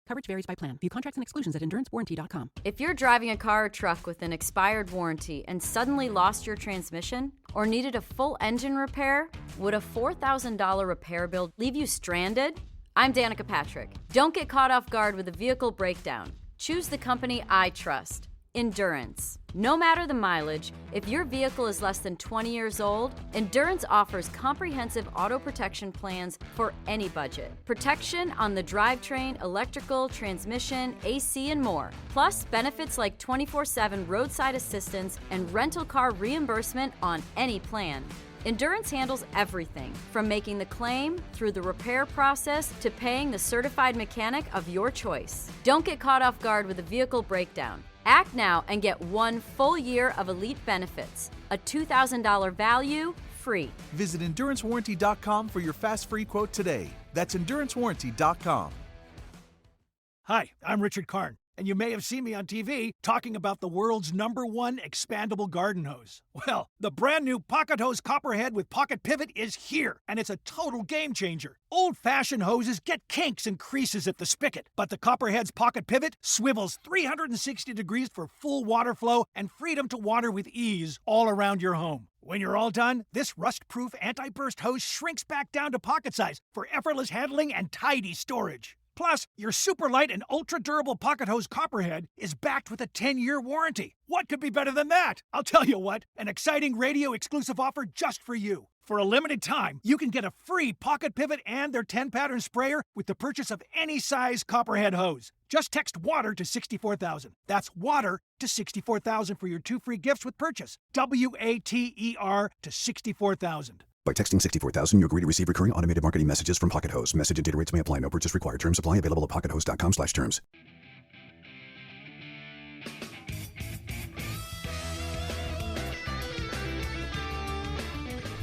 Coverage varies by plan. View contracts and exclusions at endurancewarranty.com. If you're driving a car or truck with an expired warranty and suddenly lost your transmission or needed a full engine repair, would a $4,000 repair bill leave you stranded? I'm Danica Patrick. Don't get caught off guard with a vehicle breakdown. Choose the company I trust, Endurance. No matter the mileage, if your vehicle is less than 20 years old, Endurance offers comprehensive auto protection plans for any budget. Protection on the drivetrain, electrical, transmission, AC, and more. Plus, benefits like 24/7 roadside assistance and rental car reimbursement on any plan. Endurance handles everything, from making the claim through the repair process to paying the certified mechanic of your choice. Don't get caught off guard with a vehicle breakdown. Act now and get 1 full year of elite benefits. A $2,000 value, free. Visit endurancewarranty.com for your fast free quote today. That's endurancewarranty.com. Hi, I'm Richard Karn, and you may have seen me on TV talking about the world's #1 expandable garden hose. Well, the brand new Pocket Hose Copperhead with Pocket Pivot is here, and it's a total game changer. Old-fashioned hoses get kinks and creases at the spigot, but the Copperhead's Pocket Pivot swivels 360 degrees for full water flow and freedom to water with ease all around your home. When you're all done, this rust-proof anti-burst hose shrinks back down to pocket size for effortless handling and tidy storage. Plus, your super light and ultra-durable Pocket Hose Copperhead is backed with a 10-year warranty. What could be better than that? I'll tell you what, an exciting radio-exclusive offer just for you. For a limited time, you can get a free Pocket Pivot and their 10-pattern sprayer with the purchase of any size Copperhead hose. Just text WATER to 64,000. That's WATER to 64,000 for your 2 free gifts with purchase. WATER to 64,000. By texting 64,000, you agree to receive recurring automated marketing messages from Pocket Hose. Message and data rates may apply. No purchase required. Terms apply. Available at pockethose.com/terms.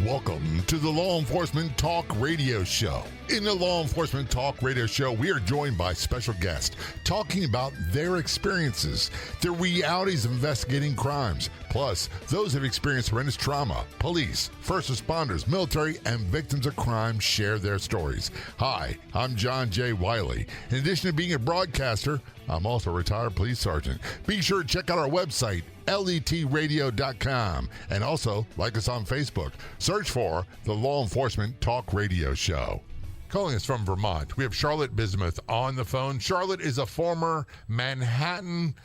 Welcome to the Law Enforcement Talk Radio Show. In the Law Enforcement Talk Radio Show, we are joined by special guests talking about their experiences, the realities of investigating crimes, plus those who have experienced horrendous trauma. Police, first responders, military, and victims of crime share their stories. Hi, I'm John J. Wiley. In addition to being a broadcaster, I'm also a retired police sergeant. Be sure to check out our website, letradio.com, and also like us on Facebook. Search for the Law Enforcement Talk Radio Show. Calling us from Vermont, we have Charlotte Bismuth on the phone. Charlotte is a former Manhattan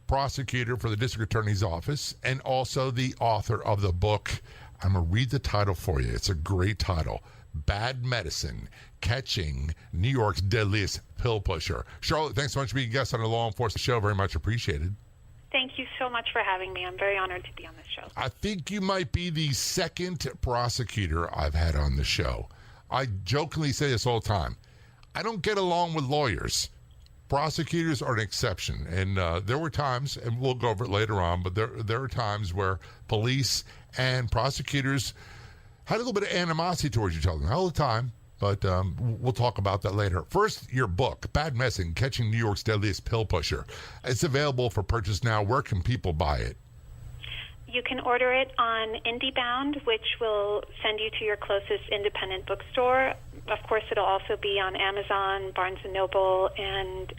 prosecutor for the district attorney's office and also the author of the book. I'm going to read the title for you. It's a great title. Bad Medicine, Catching New York's Deadliest Pill Pusher. Charlotte, thanks so much for being a guest on the Law Enforcement Show. Very much appreciated. Thank you so much for having me. I'm very honored to be on this show. I think you might be the second prosecutor I've had on the show. I jokingly say this all the time. I don't get along with lawyers. Prosecutors are an exception. And there were times, and we'll go over it later on, but there are times where police and prosecutors had a little bit of animosity towards each other. Not all the time, but we'll talk about that later. First, your book, Bad Medicine, Catching New York's Deadliest Pill Pusher. It's available for purchase now. Where can people buy it? You can order it on IndieBound, which will send you to your closest independent bookstore. Of course, it'll also be on Amazon, Barnes & Noble, and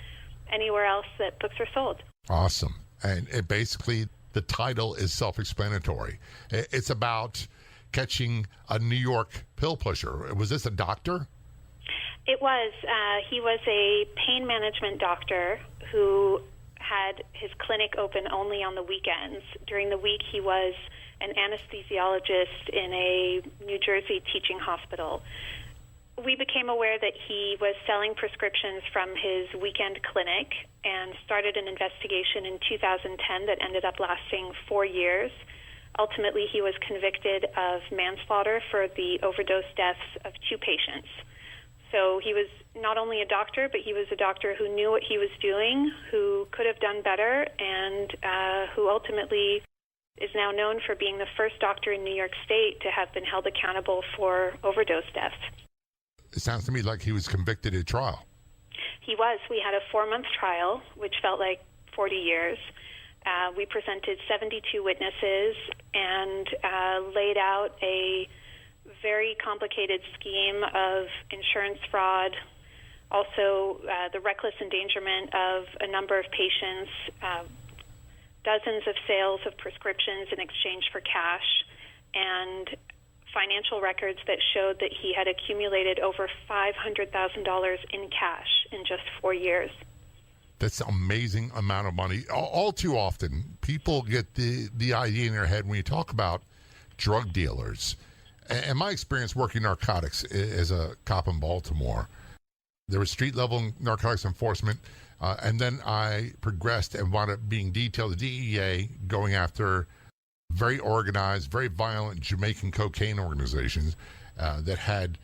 anywhere else that books are sold. Awesome. And it basically, the title is self-explanatory. It's about catching a New York pill pusher. Was this a doctor? It was. He was a pain management doctor who had his clinic open only on the weekends. During the week, he was an anesthesiologist in a New Jersey teaching hospital. We became aware that he was selling prescriptions from his weekend clinic and started an investigation in 2010 that ended up lasting 4 years. Ultimately, he was convicted of manslaughter for the overdose deaths of 2 patients. So he was not only a doctor, but he was a doctor who knew what he was doing, who could have done better, and who ultimately is now known for being the first doctor in New York State to have been held accountable for overdose deaths. It sounds to me like he was convicted at trial. He was. We had a 4-month trial, which felt like 40 years. We presented 72 witnesses and laid out a very complicated scheme of insurance fraud, also the reckless endangerment of a number of patients, dozens of sales of prescriptions in exchange for cash, and financial records that showed that he had accumulated over $500,000 in cash in just 4 years. That's an amazing amount of money. All too often, people get the idea in their head when you talk about drug dealers. And my experience working narcotics as a cop in Baltimore, there was street-level narcotics enforcement, and then I progressed and wound up being detailed to DEA, going after very organized, very violent Jamaican cocaine organizations that had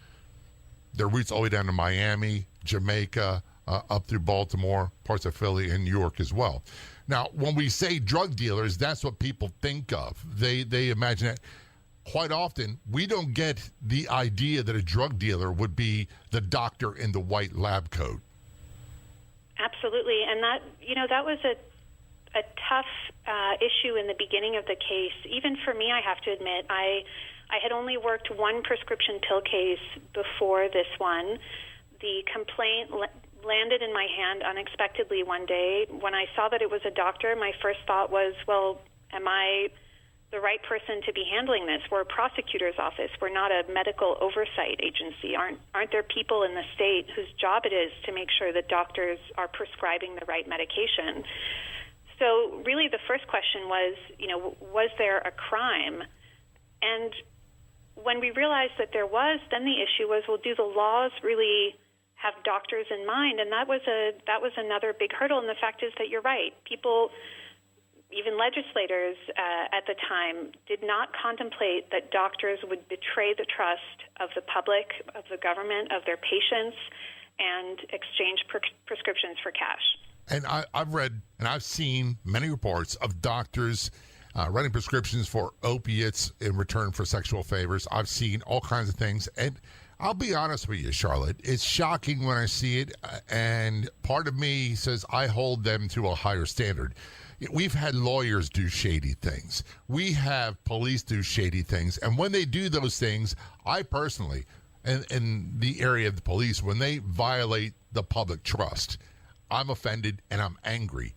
their roots all the way down to Miami, Jamaica, up through Baltimore, parts of Philly, and New York as well. Now, when we say drug dealers, that's what people think of. They imagine it. Quite often, we don't get the idea that a drug dealer would be the doctor in the white lab coat. Absolutely, and that was a tough issue in the beginning of the case. Even for me, I have to admit, I had only worked one prescription pill case before this one. The complaint landed in my hand unexpectedly one day. When I saw that it was a doctor, my first thought was, well, am I the right person to be handling this? We're a prosecutor's office. We're not a medical oversight agency. Aren't there people in the state whose job it is to make sure that doctors are prescribing the right medication? So really the first question was, was there a crime? And when we realized that there was, then the issue was, well, do the laws really have doctors in mind? And that was another big hurdle. And the fact is that you're right. People, even legislators at the time, did not contemplate that doctors would betray the trust of the public, of the government, of their patients, and exchange prescriptions for cash. And I've read and I've seen many reports of doctors writing prescriptions for opiates in return for sexual favors. I've seen all kinds of things. And I'll be honest with you, Charlotte, it's shocking when I see it. And part of me says I hold them to a higher standard. We've had lawyers do shady things. We have police do shady things. And when they do those things, I personally, in the area of the police, when they violate the public trust, I'm offended and I'm angry.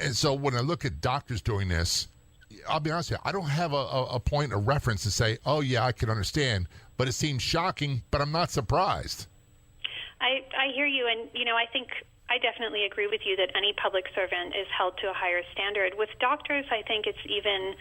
And so when I look at doctors doing this, I'll be honest with you, I don't have a point of reference to say, oh, yeah, I can understand. But it seems shocking, but I'm not surprised. I hear you. And, I think I definitely agree with you that any public servant is held to a higher standard. With doctors, I think it's even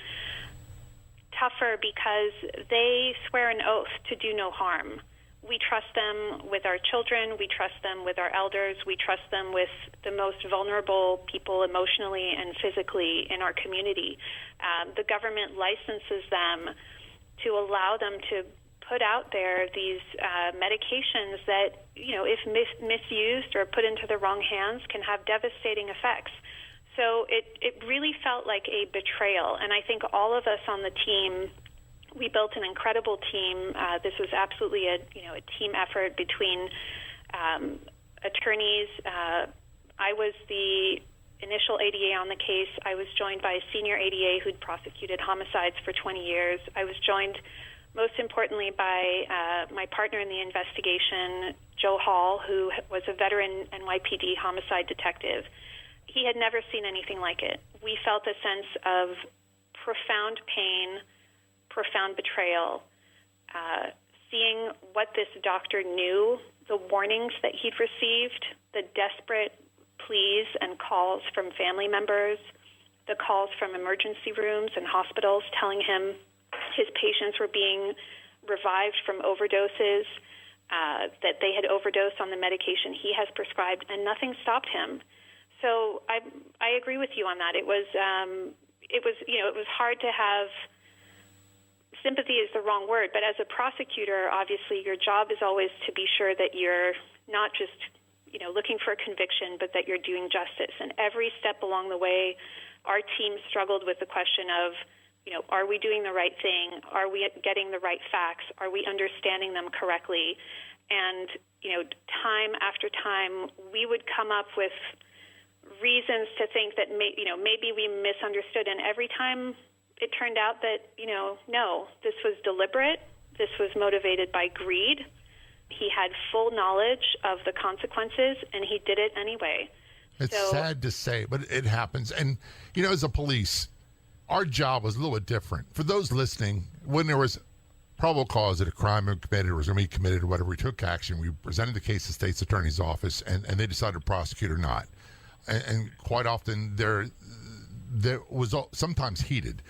tougher because they swear an oath to do no harm. We trust them with our children. We trust them with our elders. We trust them with the most vulnerable people emotionally and physically in our community. The government licenses them to allow them to put out there these medications that, if misused or put into the wrong hands, can have devastating effects. So it really felt like a betrayal. And I think all of us on the team, we built an incredible team. This was absolutely a team effort between attorneys. I was the initial ADA on the case. I was joined by a senior ADA who'd prosecuted homicides for 20 years. I was joined, most importantly, by my partner in the investigation, Joe Hall, who was a veteran NYPD homicide detective. He had never seen anything like it. We felt a sense of profound pain, profound betrayal, seeing what this doctor knew, the warnings that he'd received, the desperate pleas and calls from family members, the calls from emergency rooms and hospitals telling him his patients were being revived from overdoses, that they had overdosed on the medication he has prescribed, and nothing stopped him. So I agree with you on that. It was hard to have. Sympathy is the wrong word, but as a prosecutor, obviously your job is always to be sure that you're not just, looking for a conviction, but that you're doing justice. And every step along the way, our team struggled with the question of, are we doing the right thing? Are we getting the right facts? Are we understanding them correctly? And, time after time, we would come up with reasons to think that, maybe we misunderstood. And every time it turned out that, no, this was deliberate. This was motivated by greed. He had full knowledge of the consequences, and he did it anyway. It's sad to say, but it happens. And, as a police, our job was a little bit different. For those listening, when there was probable cause that a crime was committed or was going to be committed or whatever, we took action. We presented the case to the state's attorney's office, and they decided to prosecute or not. And quite often, there was sometimes heated.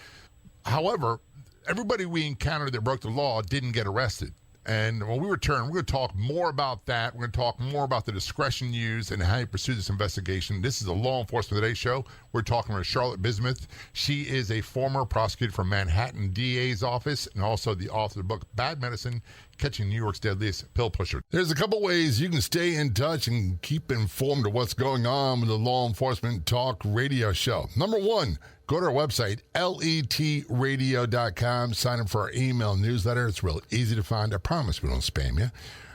However, everybody we encountered that broke the law didn't get arrested. And when we return, we're going to talk more about that. We're going to talk more about the discretion used and how you pursue this investigation. This is a Law Enforcement Today show. We're talking with Charlotte Bismuth. She is a former prosecutor from Manhattan DA's office and also the author of the book, Bad Medicine, Catching New York's Deadliest Pill Pusher. There's a couple ways you can stay in touch and keep informed of what's going on with the Law Enforcement Talk radio show. Number one, go to our website, letradio.com. Sign up for our email newsletter. It's real easy to find. I promise we don't spam you.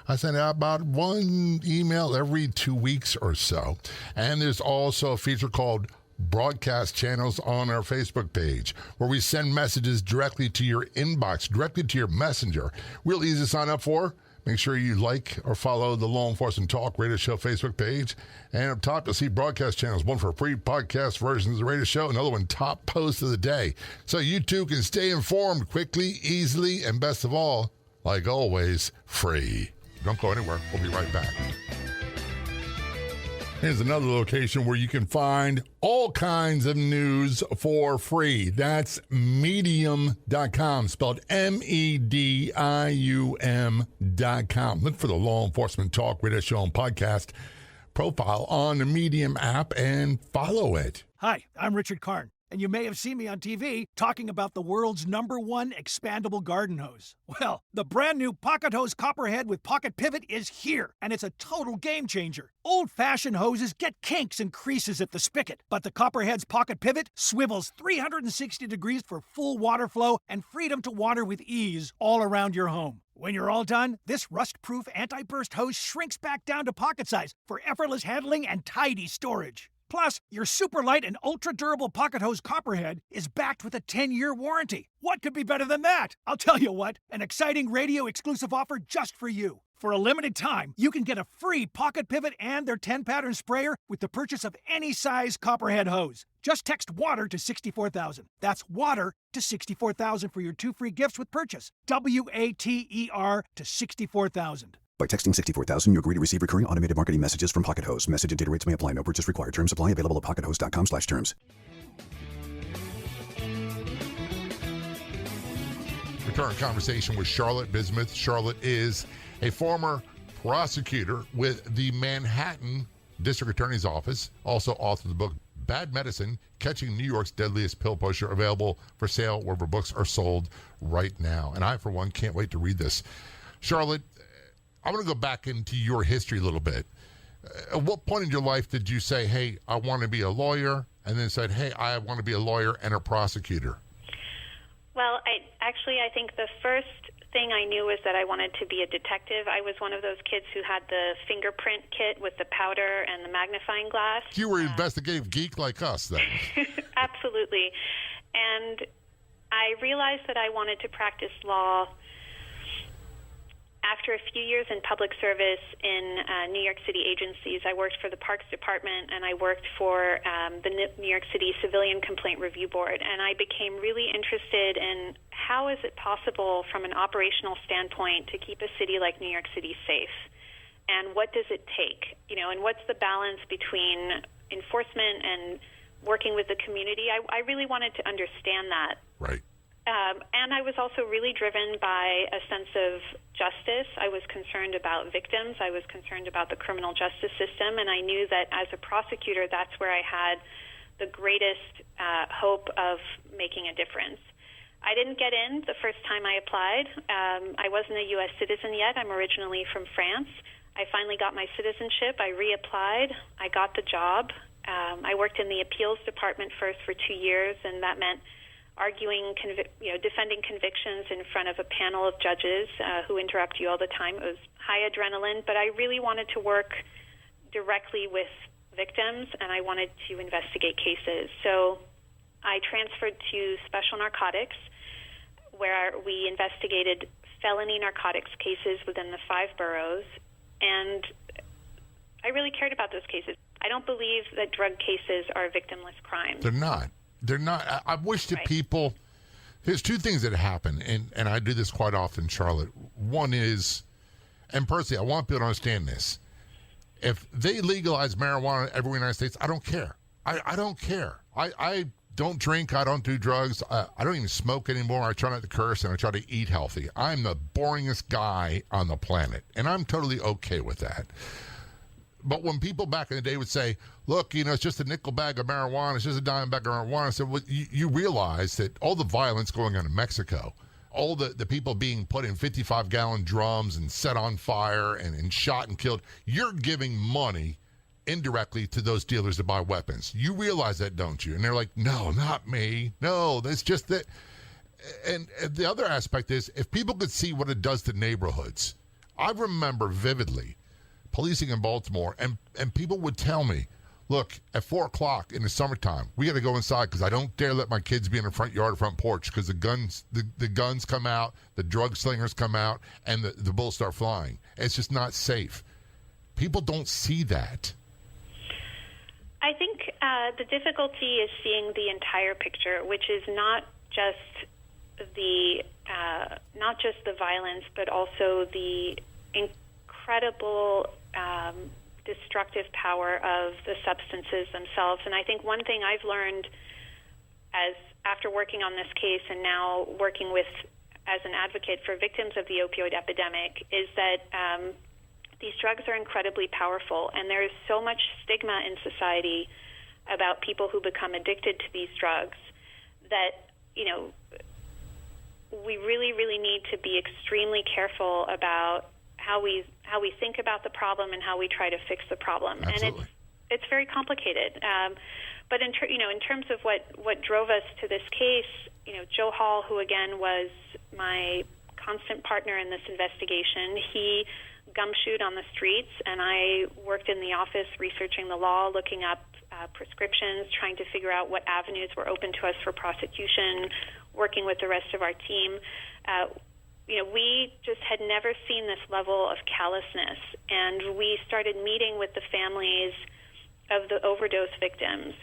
I send out about one email every 2 weeks or so. And there's also a feature called Broadcast Channels on our Facebook page, where we send messages directly to your inbox, directly to your messenger. Real easy to sign up for. Make sure you like or follow the Law Enforcement Talk Radio Show Facebook page. And up top, you'll see broadcast channels, one for free podcast versions of the radio show, another one top post of the day. So you too can stay informed quickly, easily, and best of all, like always, free. Don't go anywhere. We'll be right back. Here's another location where you can find all kinds of news for free. That's medium.com, spelled medium.com. Look for the Law Enforcement Talk Radio Show and Podcast profile on the Medium app and follow it. Hi, I'm Richard Karn, and you may have seen me on TV talking about the world's #1 expandable garden hose. Well, the brand new Pocket Hose Copperhead with Pocket Pivot is here, and it's a total game changer. Old-fashioned hoses get kinks and creases at the spigot, but the Copperhead's Pocket Pivot swivels 360 degrees for full water flow and freedom to water with ease all around your home. When you're all done, this rust-proof anti-burst hose shrinks back down to pocket size for effortless handling and tidy storage. Plus, your super light and ultra-durable Pocket Hose Copperhead is backed with a 10-year warranty. What could be better than that? I'll tell you what, an exciting radio-exclusive offer just for you. For a limited time, you can get a free Pocket Pivot and their 10-pattern sprayer with the purchase of any size Copperhead hose. Just text WATER to 64,000. That's WATER to 64,000 for your 2 free gifts with purchase. WATER to 64,000. By texting 64,000, you agree to receive recurring automated marketing messages from Pocket Hose. Message and data rates may apply. No purchase required. Terms apply. Available at pockethose.com/terms. Return conversation with Charlotte Bismuth. Charlotte is a former prosecutor with the Manhattan District Attorney's Office, also author of the book Bad Medicine, Catching New York's Deadliest Pill Pusher, available for sale wherever books are sold right now. And I, for one, can't wait to read this. Charlotte, I want to go back into your history a little bit. At what point in your life did you say, hey, I want to be a lawyer, and then said, hey, I want to be a lawyer and a prosecutor? Well, I think the first thing I knew was that I wanted to be a detective. I was one of those kids who had the fingerprint kit with the powder and the magnifying glass. You were an investigative geek like us, then. Absolutely. And I realized that I wanted to practice law after a few years in public service in New York City agencies. I worked for the Parks Department, and I worked for the New York City Civilian Complaint Review Board, and I became really interested in how is it possible from an operational standpoint to keep a city like New York City safe, and what does it take, and what's the balance between enforcement and working with the community. I really wanted to understand that. Right. And I was also really driven by a sense of justice. I was concerned about victims. I was concerned about the criminal justice system. And I knew that as a prosecutor, that's where I had the greatest hope of making a difference. I didn't get in the first time I applied. I wasn't a U.S. citizen yet. I'm originally from France. I finally got my citizenship. I reapplied. I got the job. I worked in the appeals department first for 2 years, and that meant arguing, defending convictions in front of a panel of judges who interrupt you all the time. It was high adrenaline, but I really wanted to work directly with victims, and I wanted to investigate cases. So I transferred to special narcotics, where we investigated felony narcotics cases within the 5 boroughs, and I really cared about those cases. I don't believe that drug cases are victimless crimes. They're not. They're not. I wish that people... There's 2 things that happen, and I do this quite often, Charlotte. One is, and personally, I want people to understand this. If they legalize marijuana everywhere in the United States, I don't care. I don't care. I don't drink. I don't do drugs. I don't even smoke anymore. I try not to curse, and I try to eat healthy. I'm the boringest guy on the planet, and I'm totally okay with that. But when people back in the day would say, look, it's just a nickel bag of marijuana, it's just a dime bag of marijuana, I said, well, you realize that all the violence going on in Mexico, all the people being put in 55-gallon drums and set on fire and shot and killed, you're giving money indirectly to those dealers to buy weapons. You realize that, don't you? And they're like, no, not me. No, that's just that. And the other aspect is, if people could see what it does to neighborhoods, I remember vividly policing in Baltimore, and people would tell me, look, at 4 o'clock in the summertime, we got to go inside because I don't dare let my kids be in the front yard or front porch because the guns come out, the drug slingers come out, and the bullets start flying. It's just not safe. People don't see that. I think the difficulty is seeing the entire picture, which is not just the violence, but also the incredible destructive power of the substances themselves. And I think one thing I've learned after working on this case and now working as an advocate for victims of the opioid epidemic is that these drugs are incredibly powerful, and there is so much stigma in society about people who become addicted to these drugs that, we really, really need to be extremely careful about how we think about the problem and how we try to fix the problem. Absolutely. And it's very complicated. But in terms of what drove us to this case, Joe Hall, who again was my constant partner in this investigation, he gumshoed on the streets, and I worked in the office researching the law, looking up prescriptions, trying to figure out what avenues were open to us for prosecution, working with the rest of our team. We just had never seen this level of callousness, and we started meeting with the families of the overdose victims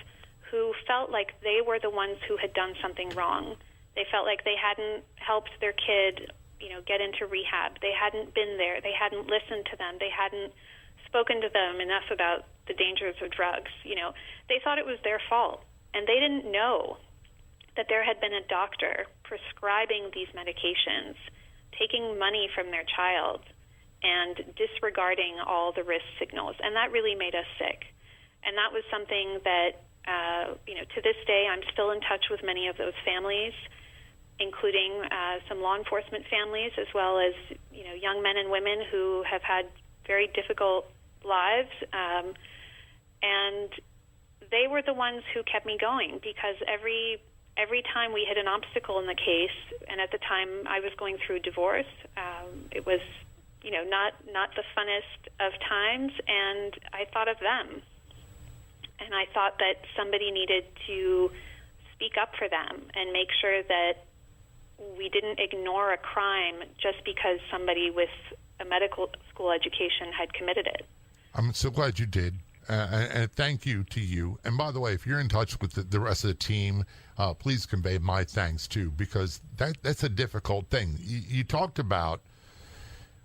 who felt like they were the ones who had done something wrong. They felt like they hadn't helped their kid, get into rehab. They hadn't been there. They hadn't listened to them. They hadn't spoken to them enough about the dangers of drugs. They thought it was their fault, and they didn't know that there had been a doctor prescribing these medications, taking money from their child, and disregarding all the risk signals. And that really made us sick. And that was something that, to this day, I'm still in touch with many of those families, including some law enforcement families, as well as, young men and women who have had very difficult lives. And they were the ones who kept me going, because every time we hit an obstacle in the case, and at the time I was going through divorce, it was, not the funnest of times, and I thought of them. And I thought that somebody needed to speak up for them and make sure that we didn't ignore a crime just because somebody with a medical school education had committed it. I'm so glad you did. And thank you to you. And by the way, if you're in touch with the rest of the team, please convey my thanks too, because that's a difficult thing. You talked about,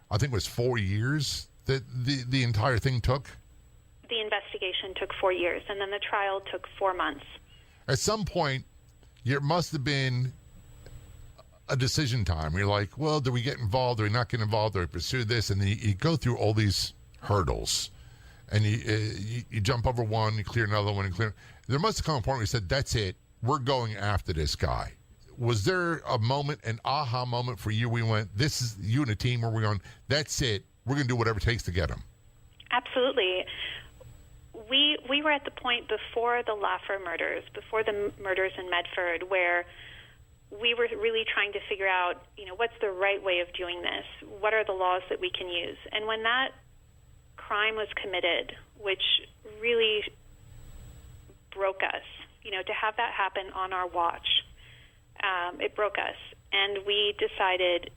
I think it was 4 years that the entire thing took. The investigation took 4 years, and then the trial took 4 months. At some point, there must have been a decision time. You're like, well, do we get involved? Do we not get involved? Do we pursue this? And then you go through all these hurdles. And you jump over one, you clear another one, There must have come a point where you said, that's it, we're going after this guy. Was there a moment, an aha moment for you? We went, this is you and the team where we're going, that's it, we're going to do whatever it takes to get him. Absolutely. We were at the point before the Laffer murders, before the murders in Medford, where we were really trying to figure out, what's the right way of doing this? What are the laws that we can use? And when that crime was committed, which really broke us, to have that happen on our watch, it broke us. And we decided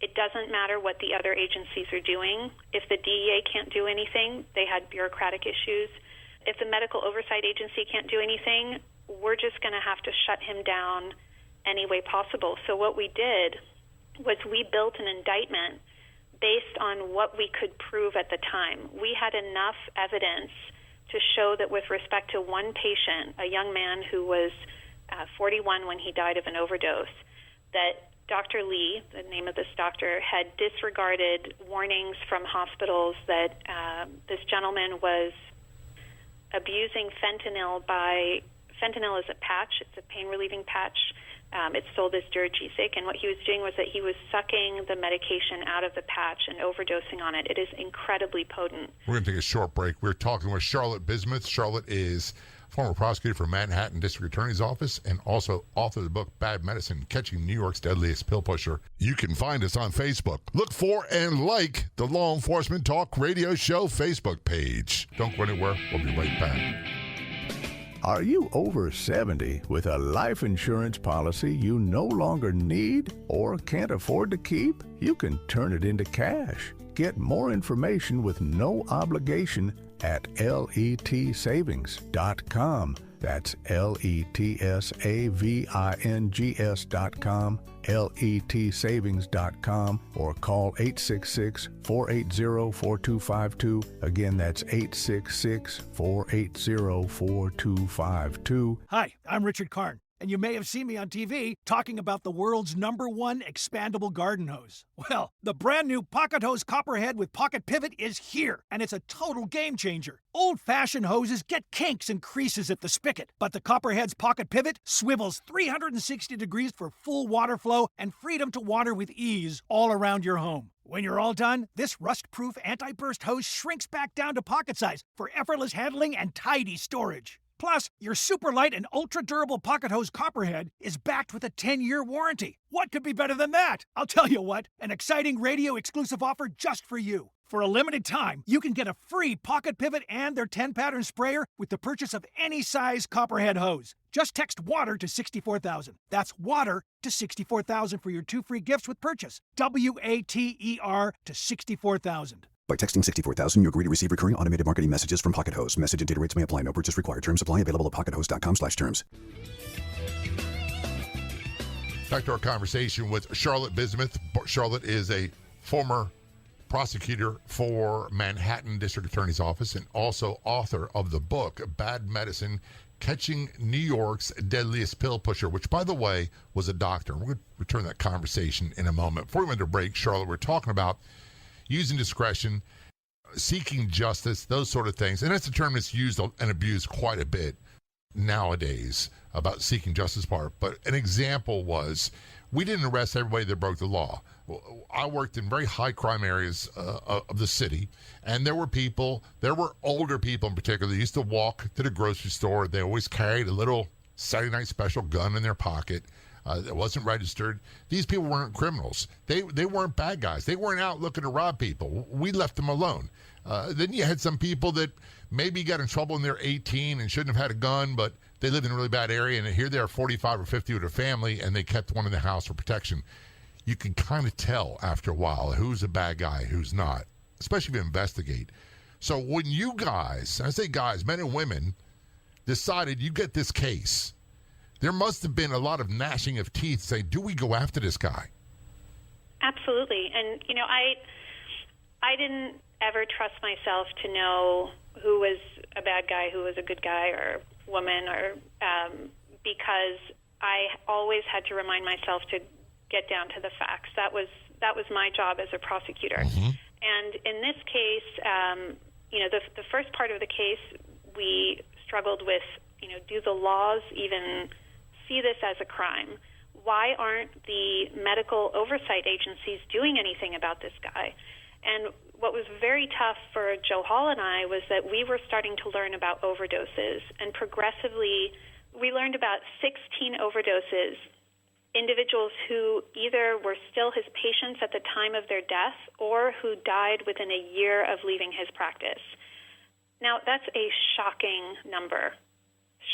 It doesn't matter what the other agencies are doing. If the DEA can't do anything, they had bureaucratic issues. If the medical oversight agency can't do anything, we're just going to have to shut him down any way possible. So what we did was we built an indictment based on what we could prove at the time. We had enough evidence to show that with respect to one patient, a young man who was 41 when he died of an overdose, that Dr. Lee, the name of this doctor, had disregarded warnings from hospitals that this gentleman was abusing fentanyl fentanyl is a patch. It's a pain-relieving patch. It's sold as Duragesic, and what he was doing was that he was sucking the medication out of the patch and overdosing on it. It is incredibly potent. We're going to take a short break. We're talking with Charlotte Bismuth. Charlotte is former prosecutor for Manhattan District Attorney's Office and also author of the book Bad Medicine, Catching New York's Deadliest Pill Pusher. You can find us on Facebook. Look for and like the Law Enforcement Talk Radio Show Facebook page. Don't go anywhere. We'll be right back. Are you over 70 with a life insurance policy you no longer need or can't afford to keep? You can turn it into cash. Get more information with no obligation at letsavings.com. That's letsavings.com, letsavings.com, or call 866-480-4252. Again, that's 866-480-4252. Hi, I'm Richard Karn, and you may have seen me on TV talking about the world's #1 expandable garden hose. Well, the brand new Pocket Hose Copperhead with Pocket Pivot is here, and it's a total game changer. Old-fashioned hoses get kinks and creases at the spigot, but the Copperhead's Pocket Pivot swivels 360 degrees for full water flow and freedom to water with ease all around your home. When you're all done, this rust-proof anti-burst hose shrinks back down to pocket size for effortless handling and tidy storage. Plus, your super light and ultra-durable Pocket Hose Copperhead is backed with a 10-year warranty. What could be better than that? I'll tell you what, an exciting radio-exclusive offer just for you. For a limited time, you can get a free Pocket Pivot and their 10-pattern sprayer with the purchase of any size Copperhead hose. Just text WATER to 64,000. That's WATER to 64,000 for your 2 free gifts with purchase. WATER to 64,000. By texting 64,000, you agree to receive recurring automated marketing messages from Pocket Hose. Message and data rates may apply. No purchase required. Terms apply. Available at pockethose.com/terms. Back to our conversation with Charlotte Bismuth. Charlotte is a former prosecutor for Manhattan District Attorney's Office and also author of the book Bad Medicine, Catching New York's Deadliest Pill Pusher, which, by the way, was a doctor. We're going to return that conversation in a moment. Before we went to break, Charlotte, we're talking about using discretion, seeking justice, those sort of things. And that's a term that's used and abused quite a bit nowadays about seeking justice part. But an example was, we didn't arrest everybody that broke the law. I worked in very high crime areas of the city, and there were older people in particular, that used to walk to the grocery store. They always carried a little Saturday night special gun in their pocket that wasn't registered. These people weren't criminals. They weren't bad guys. They weren't out looking to rob people. We left them alone. Then you had some people that maybe got in trouble when they're 18 and shouldn't have had a gun, but they lived in a really bad area, and here they are 45 or 50 with a family, and they kept one in the house for protection. You can kind of tell after a while who's a bad guy, who's not, especially if you investigate. So when you guys, I say guys, men and women, decided you get this case, there must have been a lot of gnashing of teeth saying, do we go after this guy? Absolutely. And, I didn't ever trust myself to know who was a bad guy, who was a good guy or woman, or because I always had to remind myself to get down to the facts. That was my job as a prosecutor. Mm-hmm. And in this case, the first part of the case, we struggled with, do the laws even see this as a crime? Why aren't the medical oversight agencies doing anything about this guy? And what was very tough for Joe Hall and I was that we were starting to learn about overdoses, and progressively we learned about 16 overdoses, individuals who either were still his patients at the time of their death or who died within a year of leaving his practice. Now, that's a shocking number.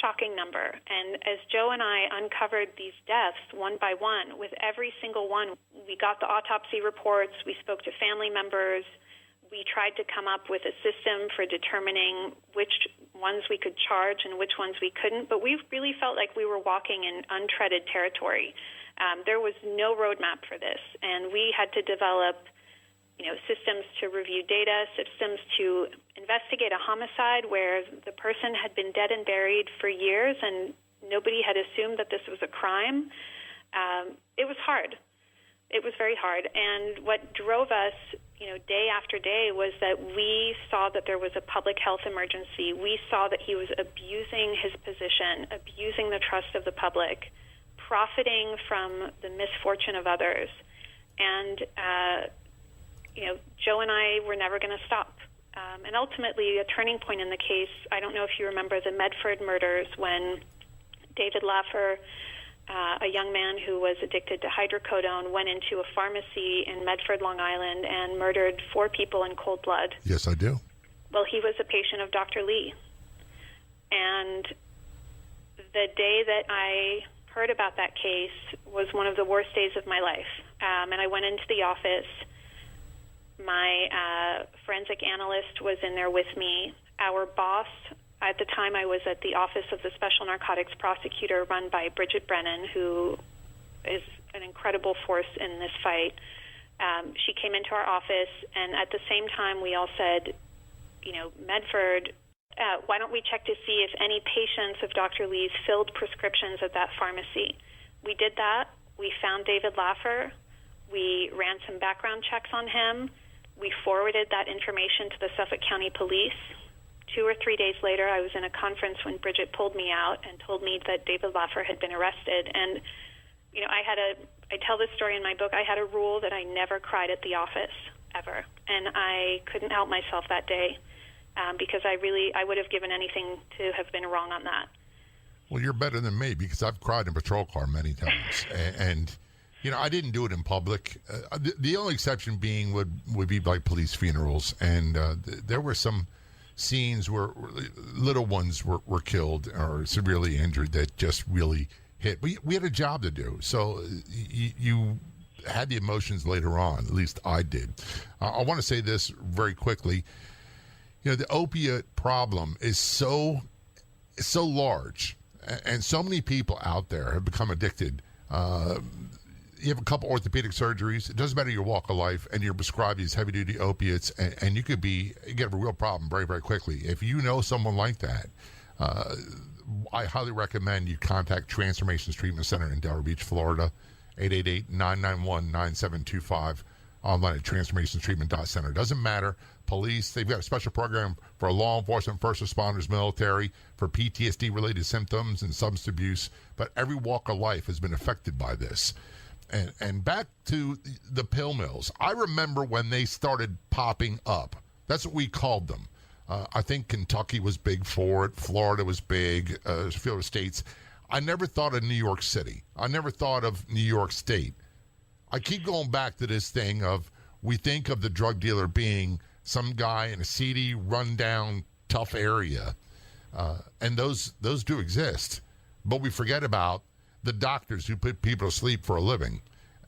shocking number. And as Joe and I uncovered these deaths one by one, with every single one, we got the autopsy reports, we spoke to family members, we tried to come up with a system for determining which ones we could charge and which ones we couldn't, but we really felt like we were walking in untreaded territory. There was no roadmap for this, and we had to develop systems to review data, systems to investigate a homicide where the person had been dead and buried for years and nobody had assumed that this was a crime. It was hard. It was very hard. And what drove us, day after day was that we saw that there was a public health emergency. We saw that he was abusing his position, abusing the trust of the public, profiting from the misfortune of others. And Joe and I were never going to stop. And ultimately, a turning point in the case, I don't know if you remember the Medford murders when David Laffer, a young man who was addicted to hydrocodone, went into a pharmacy in Medford, Long Island, and murdered 4 people in cold blood. Yes, I do. Well, he was a patient of Dr. Lee. And the day that I heard about that case was one of the worst days of my life. And I went into the office. My forensic analyst was in there with me. Our boss, at the time I was at the Office of the Special Narcotics Prosecutor run by Bridget Brennan, who is an incredible force in this fight. She came into our office, and at the same time we all said, Medford, why don't we check to see if any patients of Dr. Lee's filled prescriptions at that pharmacy? We did that. We found David Laffer. We ran some background checks on him. We forwarded that information to the Suffolk County Police. 2 or 3 days later, I was in a conference when Bridget pulled me out and told me that David Laffer had been arrested. And, I tell this story in my book, I had a rule that I never cried at the office, ever. And I couldn't help myself that day because I would have given anything to have been wrong on that. Well, you're better than me because I've cried in a patrol car many times. and I didn't do it in public. The only exception being would be like police funerals. And there were some scenes where little ones were killed or severely injured that just really hit. We had a job to do. So you had the emotions later on. At least I did. I want to say this very quickly. The opiate problem is so large, and so many people out there have become addicted. You have a couple orthopedic surgeries. It doesn't matter your walk of life, and you're prescribed these heavy-duty opiates, and you get a real problem very, very quickly. If you know someone like that, I highly recommend you contact Transformations Treatment Center in Delray Beach, Florida, 888-991-9725, online at transformationstreatment.center. Doesn't matter. Police, they've got a special program for law enforcement, first responders, military, for PTSD-related symptoms and substance abuse, but every walk of life has been affected by this. And back to the pill mills. I remember when they started popping up. That's what we called them. I think Kentucky was big for it. Florida was big. A few other states. I never thought of New York City. I never thought of New York State. I keep going back to this thing of we think of the drug dealer being some guy in a seedy, rundown, tough area. And those do exist. But we forget about the doctors who put people to sleep for a living.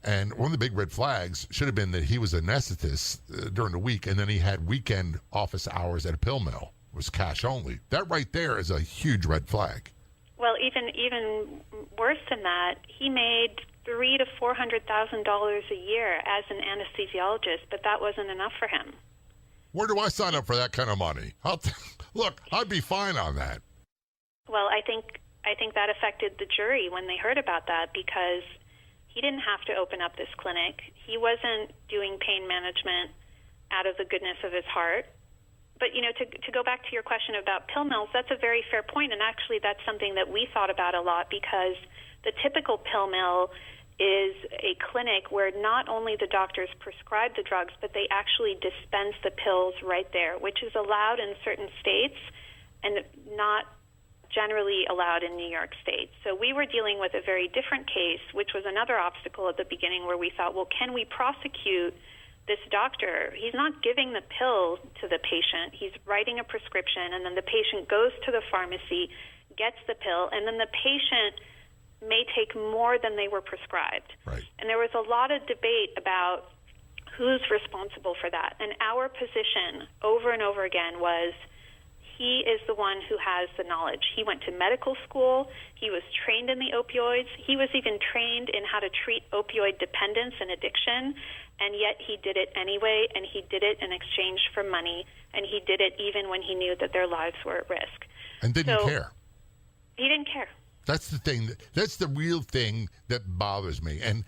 And one of the big red flags should have been that he was an anesthetist during the week, and then he had weekend office hours at a pill mill. It was cash only. That right there is a huge red flag. Well, even worse than that, he made $300,000 to $400,000 a year as an anesthesiologist, but that wasn't enough for him. Where do I sign up for that kind of money? Look, I'd be fine on that. Well, I think that affected the jury when they heard about that because he didn't have to open up this clinic. He wasn't doing pain management out of the goodness of his heart. But, to go back to your question about pill mills, that's a very fair point, and actually that's something that we thought about a lot because the typical pill mill is a clinic where not only the doctors prescribe the drugs, but they actually dispense the pills right there, which is allowed in certain states and not generally allowed in New York State. So we were dealing with a very different case, which was another obstacle at the beginning where we thought, well, can we prosecute this doctor? He's not giving the pill to the patient. He's writing a prescription, and then the patient goes to the pharmacy, gets the pill, and then the patient may take more than they were prescribed. Right. And there was a lot of debate about who's responsible for that. And our position over and over again was he is the one who has the knowledge. He went to medical school. He was trained in the opioids. He was even trained in how to treat opioid dependence and addiction, and yet he did it anyway, and he did it in exchange for money, and he did it even when he knew that their lives were at risk. And didn't care. He didn't care. That's the thing. That's the real thing that bothers me. And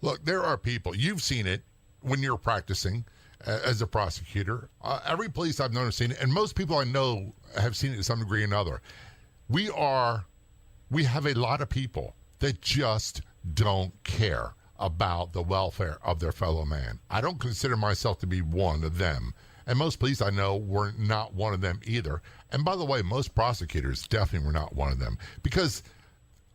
look, there are people, you've seen it when you're practicing as a prosecutor. Every police I've known have seen it, and most people I know have seen it to some degree or another. We have a lot of people that just don't care about the welfare of their fellow man. I don't consider myself to be one of them. And most police I know were not one of them either. And by the way, most prosecutors definitely were not one of them. Because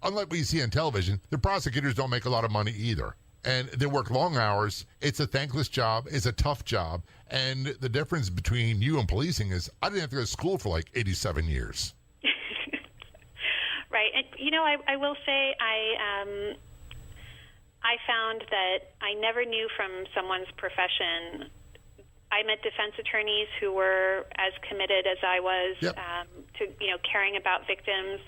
unlike what you see on television, the prosecutors don't make a lot of money either. And they work long hours. It's a thankless job. It's a tough job. And the difference between you and policing is I didn't have to go to school for like 87 years. Right. And, I will say I found that I never knew from someone's profession. I met defense attorneys who were as committed as I was to caring about victims.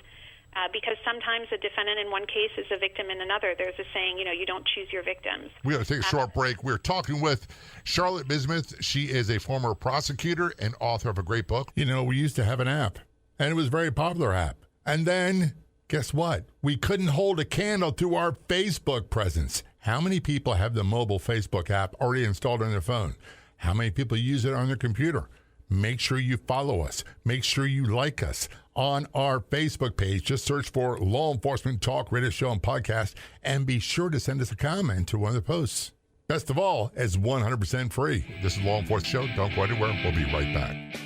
Because sometimes a defendant in one case is a victim in another. There's a saying, you don't choose your victims. We got to take a short break. We're talking with Charlotte Bismuth. She is a former prosecutor and author of a great book. We used to have an app, and it was a very popular app. And then, guess what? We couldn't hold a candle to our Facebook presence. How many people have the mobile Facebook app already installed on their phone? How many people use it on their computer? Make sure you follow us. Make sure you like us on our Facebook page. Just search for Law Enforcement Talk Radio Show and Podcast, and be sure to send us a comment to one of the posts. Best of all, it's 100% free. This is Law Enforcement Show. Don't go anywhere. We'll be right back.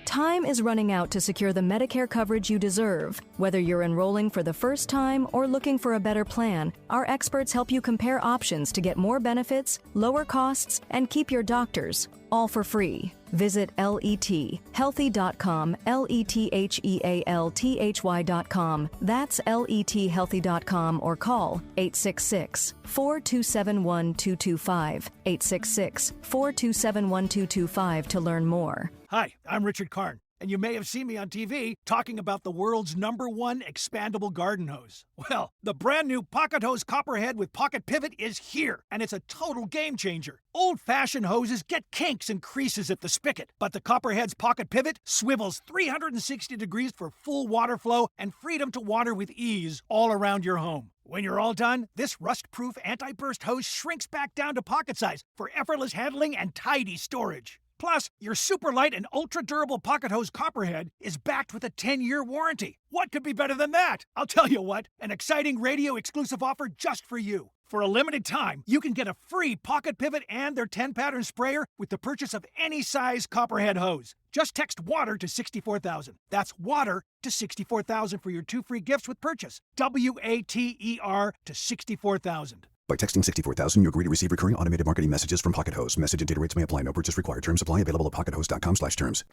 Time is running out to secure the Medicare coverage you deserve. Whether you're enrolling for the first time or looking for a better plan, our experts help you compare options to get more benefits, lower costs, and keep your doctors, all for free. Visit LEThealthy.com, LETHEALTHY.com. That's LEThealthy.com, or call 866-427-1225, 866-427-1225 to learn more. Hi, I'm Richard Karn, and you may have seen me on TV talking about the world's #1 expandable garden hose. Well, the brand new Pocket Hose Copperhead with Pocket Pivot is here, and it's a total game changer. Old-fashioned hoses get kinks and creases at the spigot, but the Copperhead's Pocket Pivot swivels 360 degrees for full water flow and freedom to water with ease all around your home. When you're all done, this rust-proof anti-burst hose shrinks back down to pocket size for effortless handling and tidy storage. Plus, your super light and ultra-durable Pocket Hose Copperhead is backed with a 10-year warranty. What could be better than that? I'll tell you what, an exciting radio-exclusive offer just for you. For a limited time, you can get a free Pocket Pivot and their 10-pattern sprayer with the purchase of any size Copperhead hose. Just text WATER to 64,000. That's WATER to 64,000 for your 2 free gifts with purchase. WATER to 64,000. By texting 64,000, you agree to receive recurring automated marketing messages from Pocket Hose. Message and data rates may apply. No purchase required. Terms apply. Available at pockethose.com/terms.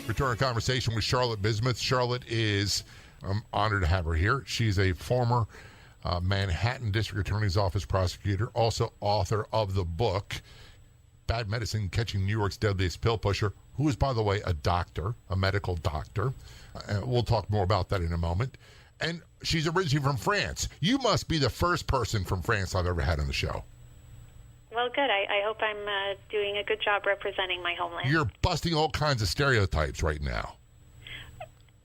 Return our conversation with Charlotte Bismuth. Charlotte is, I'm honored to have her here. She's a former Manhattan District Attorney's Office prosecutor, also author of the book, Bad Medicine, Catching New York's Deadliest Pill Pusher, who is, by the way, a doctor, a medical doctor. We'll talk more about that in a moment. And she's originally from France. You must be the first person from France I've ever had on the show. Well, good. I hope I'm doing a good job representing my homeland. You're busting all kinds of stereotypes right now.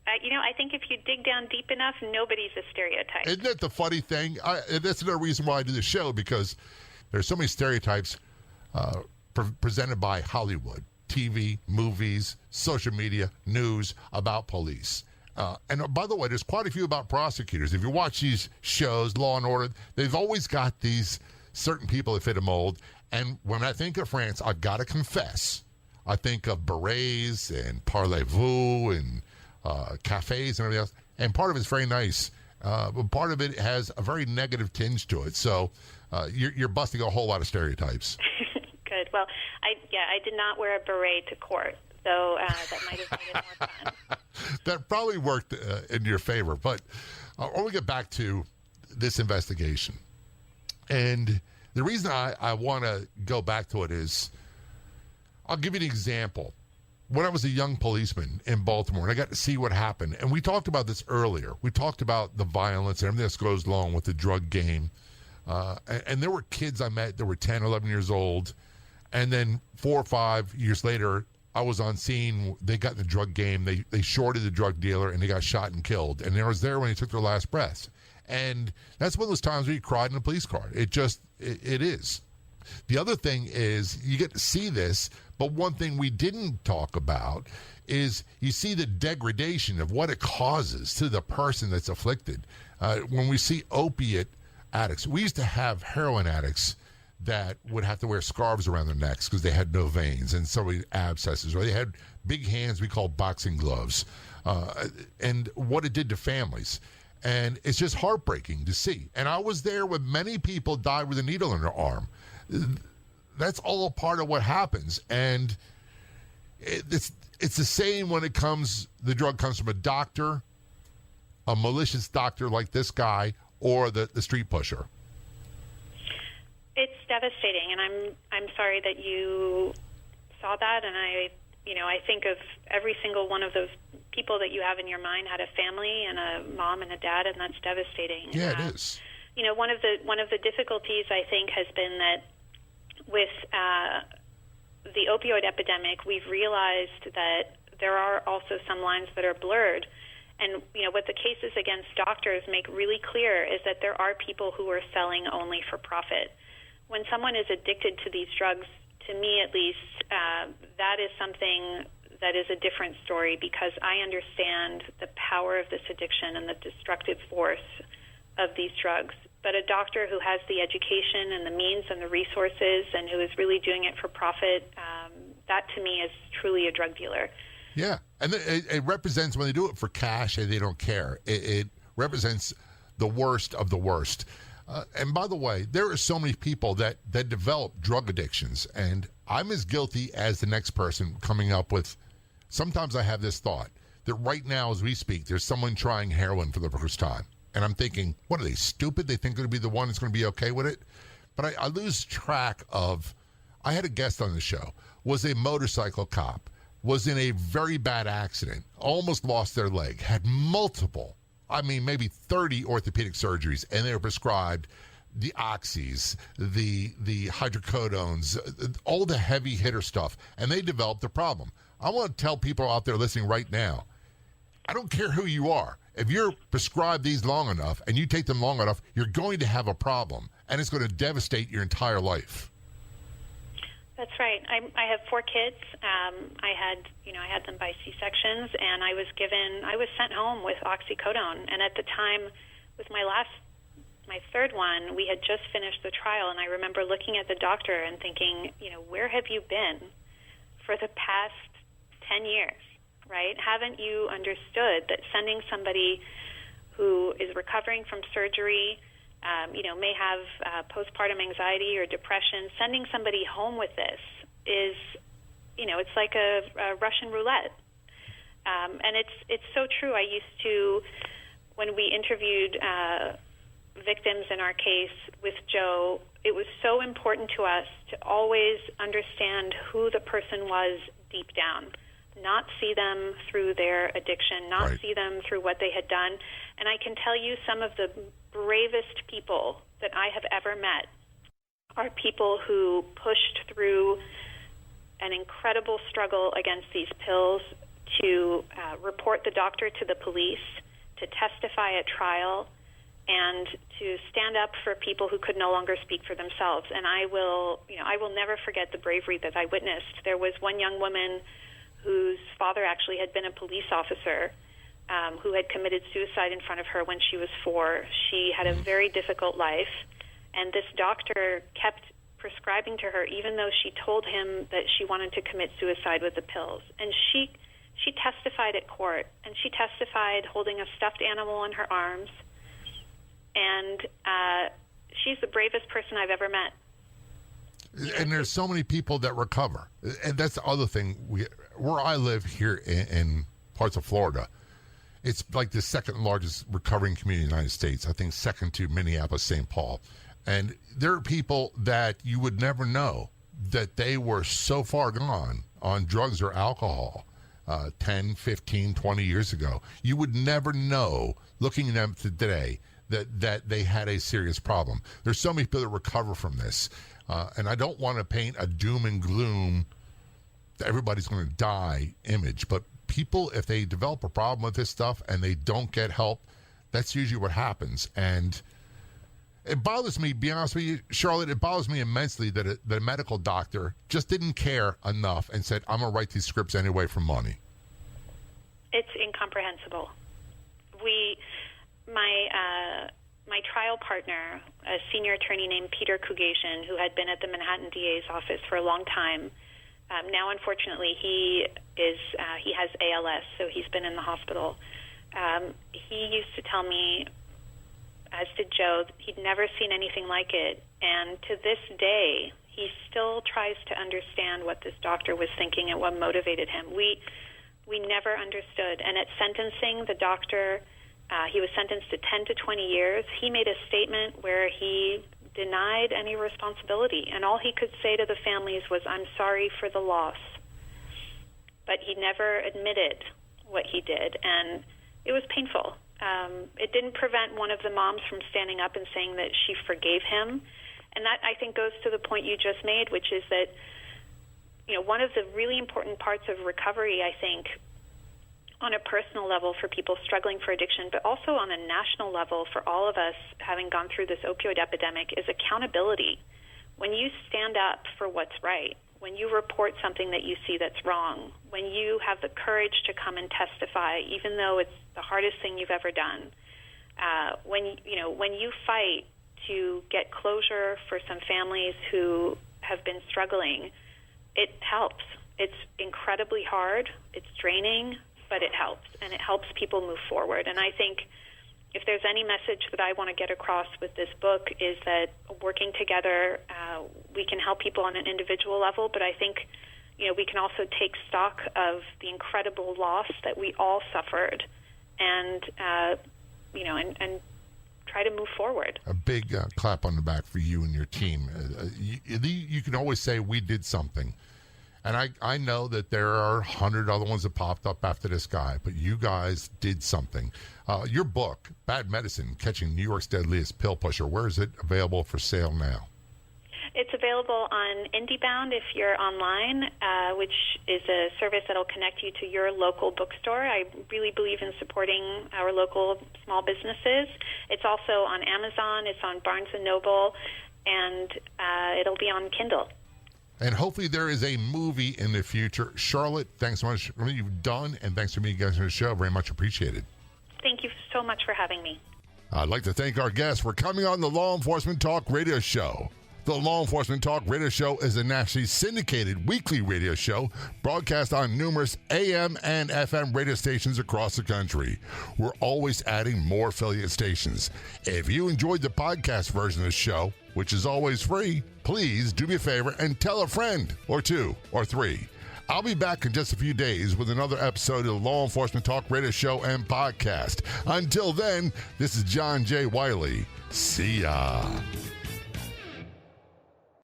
I think if you dig down deep enough, nobody's a stereotype. Isn't that the funny thing? That's another reason why I do the show, because there's so many stereotypes presented by Hollywood, TV, movies, social media, news about police. And by the way, there's quite a few about prosecutors. If you watch these shows, Law and Order, they've always got these certain people that fit a mold. And when I think of France, I've got to confess, I think of berets and parlez-vous and cafes and everything else. And part of it's very nice, but part of it has a very negative tinge to it. So you're busting a whole lot of stereotypes. Good. Well, I did not wear a beret to court, though that might have made it more fun. That probably worked in your favor. But I want to get back to this investigation. And the reason I want to go back to it is, I'll give you an example. When I was a young policeman in Baltimore, and I got to see what happened, and we talked about this earlier. We talked about the violence and everything that goes along with the drug game. And there were kids I met that were 10, 11 years old, and then 4 or 5 years later, I was on scene. They got in the drug game. They shorted the drug dealer, and they got shot and killed. And I was there when he took their last breaths. And that's one of those times where you cried in a police car. It is. The other thing is you get to see this, but one thing we didn't talk about is you see the degradation of what it causes to the person that's afflicted. When we see opiate addicts, we used to have heroin addicts that would have to wear scarves around their necks because they had no veins and so many abscesses, or they had big hands we call boxing gloves, and what it did to families. And it's just heartbreaking to see. And I was there when many people died with a needle in their arm. That's all a part of what happens. And it's the same when the drug comes from a doctor, a malicious doctor like this guy, or the street pusher. It's devastating, and I'm sorry that you saw that. And I think of every single one of those people that you have in your mind had a family and a mom and a dad, and that's devastating. Yeah, it is. One of the difficulties I think has been that with the opioid epidemic, we've realized that there are also some lines that are blurred. And what the cases against doctors make really clear is that there are people who are selling only for profit. When someone is addicted to these drugs, to me at least, that is something that is a different story, because I understand the power of this addiction and the destructive force of these drugs. But a doctor who has the education and the means and the resources and who is really doing it for profit, that to me is truly a drug dealer. Yeah, and it represents, when they do it for cash and they don't care, it represents the worst of the worst. And by the way, there are so many people that develop drug addictions, and I'm as guilty as the next person coming up with. Sometimes I have this thought that right now as we speak, there's someone trying heroin for the first time. And I'm thinking, what are they, stupid? They think they're going to be the one that's going to be okay with it? But I lose track of, I had a guest on the show, was a motorcycle cop, was in a very bad accident, almost lost their leg, had multiple, maybe 30 orthopedic surgeries, and they were prescribed the oxys, the hydrocodones, all the heavy hitter stuff, and they developed a problem. I want to tell people out there listening right now, I don't care who you are. If you're prescribed these long enough and you take them long enough, you're going to have a problem, and it's going to devastate your entire life. That's right. I have 4 kids. I had them by C-sections, and I was sent home with oxycodone. And at the time, with my 3rd one, we had just finished the trial, and I remember looking at the doctor and thinking, where have you been for the past 10 years, right? Haven't you understood that sending somebody who is recovering from surgery, may have postpartum anxiety or depression, sending somebody home with this is, it's like a Russian roulette. And it's so true. I used to, when we interviewed victims in our case with Joe, it was so important to us to always understand who the person was deep down, not see them through their addiction, not right. see them through what they had done. And I can tell you some of the bravest people that I have ever met are people who pushed through an incredible struggle against these pills to report the doctor to the police, to testify at trial, and to stand up for people who could no longer speak for themselves. And I will never forget the bravery that I witnessed. There was one young woman whose father actually had been a police officer who had committed suicide in front of her when she was 4. She had a very difficult life, and this doctor kept prescribing to her even though she told him that she wanted to commit suicide with the pills. And she testified at court, and she testified holding a stuffed animal in her arms, and she's the bravest person I've ever met. And there's so many people that recover. And that's the other thing. Where I live here in parts of Florida, it's like the second largest recovering community in the United States. I think second to Minneapolis, St. Paul. And there are people that you would never know that they were so far gone on drugs or alcohol 10, 15, 20 years ago. You would never know, looking at them today, that they had a serious problem. There's so many people that recover from this. And I don't want to paint a doom and gloom, that everybody's going to die image. But people, if they develop a problem with this stuff and they don't get help, that's usually what happens. And it bothers me, to be honest with you, Charlotte, it bothers me immensely that a medical doctor just didn't care enough and said, I'm going to write these scripts anyway for money. It's incomprehensible. My trial partner, a senior attorney named Peter Kugasian, who had been at the Manhattan DA's office for a long time, now unfortunately he has ALS, so he's been in the hospital. He used to tell me, as did Joe, he'd never seen anything like it, and to this day he still tries to understand what this doctor was thinking and what motivated him. We never understood. And at sentencing, the doctor, he was sentenced to 10 to 20 years. He made a statement where he denied any responsibility, and all he could say to the families was, I'm sorry for the loss. But he never admitted what he did, and it was painful. It didn't prevent one of the moms from standing up and saying that she forgave him. And that, I think, goes to the point you just made, which is that, one of the really important parts of recovery, I think, on a personal level for people struggling for addiction, but also on a national level for all of us having gone through this opioid epidemic, is accountability. When you stand up for what's right, when you report something that you see that's wrong, when you have the courage to come and testify, even though it's the hardest thing you've ever done, when you fight to get closure for some families who have been struggling, it helps. It's incredibly hard. It's draining, but it helps, and it helps people move forward. And I think if there's any message that I want to get across with this book, is that working together, we can help people on an individual level, but I think we can also take stock of the incredible loss that we all suffered, and and try to move forward. A big clap on the back for you and your team. You can always say we did something. And I know that there are 100 other ones that popped up after this guy, but you guys did something. Your book, Bad Medicine, Catching New York's Deadliest Pill Pusher, where is it available for sale now? It's available on IndieBound if you're online, which is a service that will connect you to your local bookstore. I really believe in supporting our local small businesses. It's also on Amazon, it's on Barnes & Noble, and it'll be on Kindle. And hopefully there is a movie in the future. Charlotte, thanks so much for what you've done, and thanks for being guys on the show. Very much appreciated. Thank you so much for having me. I'd like to thank our guests for coming on the Law Enforcement Talk Radio Show. The Law Enforcement Talk Radio Show is a nationally syndicated weekly radio show broadcast on numerous AM and FM radio stations across the country. We're always adding more affiliate stations. If you enjoyed the podcast version of the show, which is always free, please do me a favor and tell a friend or two or three. I'll be back in just a few days with another episode of the Law Enforcement Talk Radio Show and Podcast. Until then, this is John J. Wiley. See ya.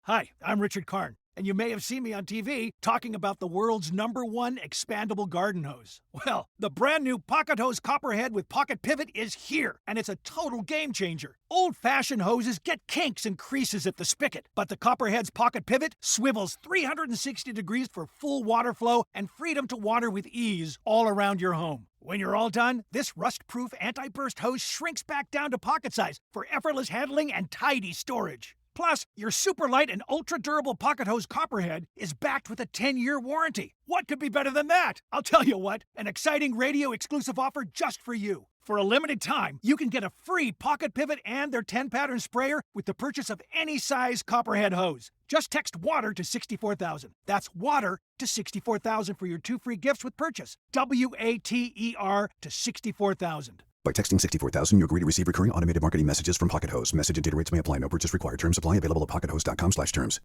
Hi, I'm Richard Karn, and you may have seen me on TV talking about the world's #1 expandable garden hose. Well, the brand new Pocket Hose Copperhead with Pocket Pivot is here, and it's a total game changer. Old-fashioned hoses get kinks and creases at the spigot, but the Copperhead's Pocket Pivot swivels 360 degrees for full water flow and freedom to water with ease all around your home. When you're all done, this rust-proof anti-burst hose shrinks back down to pocket size for effortless handling and tidy storage. Plus, your super light and ultra-durable Pocket Hose Copperhead is backed with a 10-year warranty. What could be better than that? I'll tell you what, an exciting radio-exclusive offer just for you. For a limited time, you can get a free Pocket Pivot and their 10-pattern sprayer with the purchase of any size Copperhead hose. Just text WATER to 64,000. That's WATER to 64,000 for your 2 free gifts with purchase. WATER to 64,000. By texting 64,000, you agree to receive recurring automated marketing messages from Pocket Hose. Message and data rates may apply. No purchase required. Terms apply. Available at pockethose.com/terms.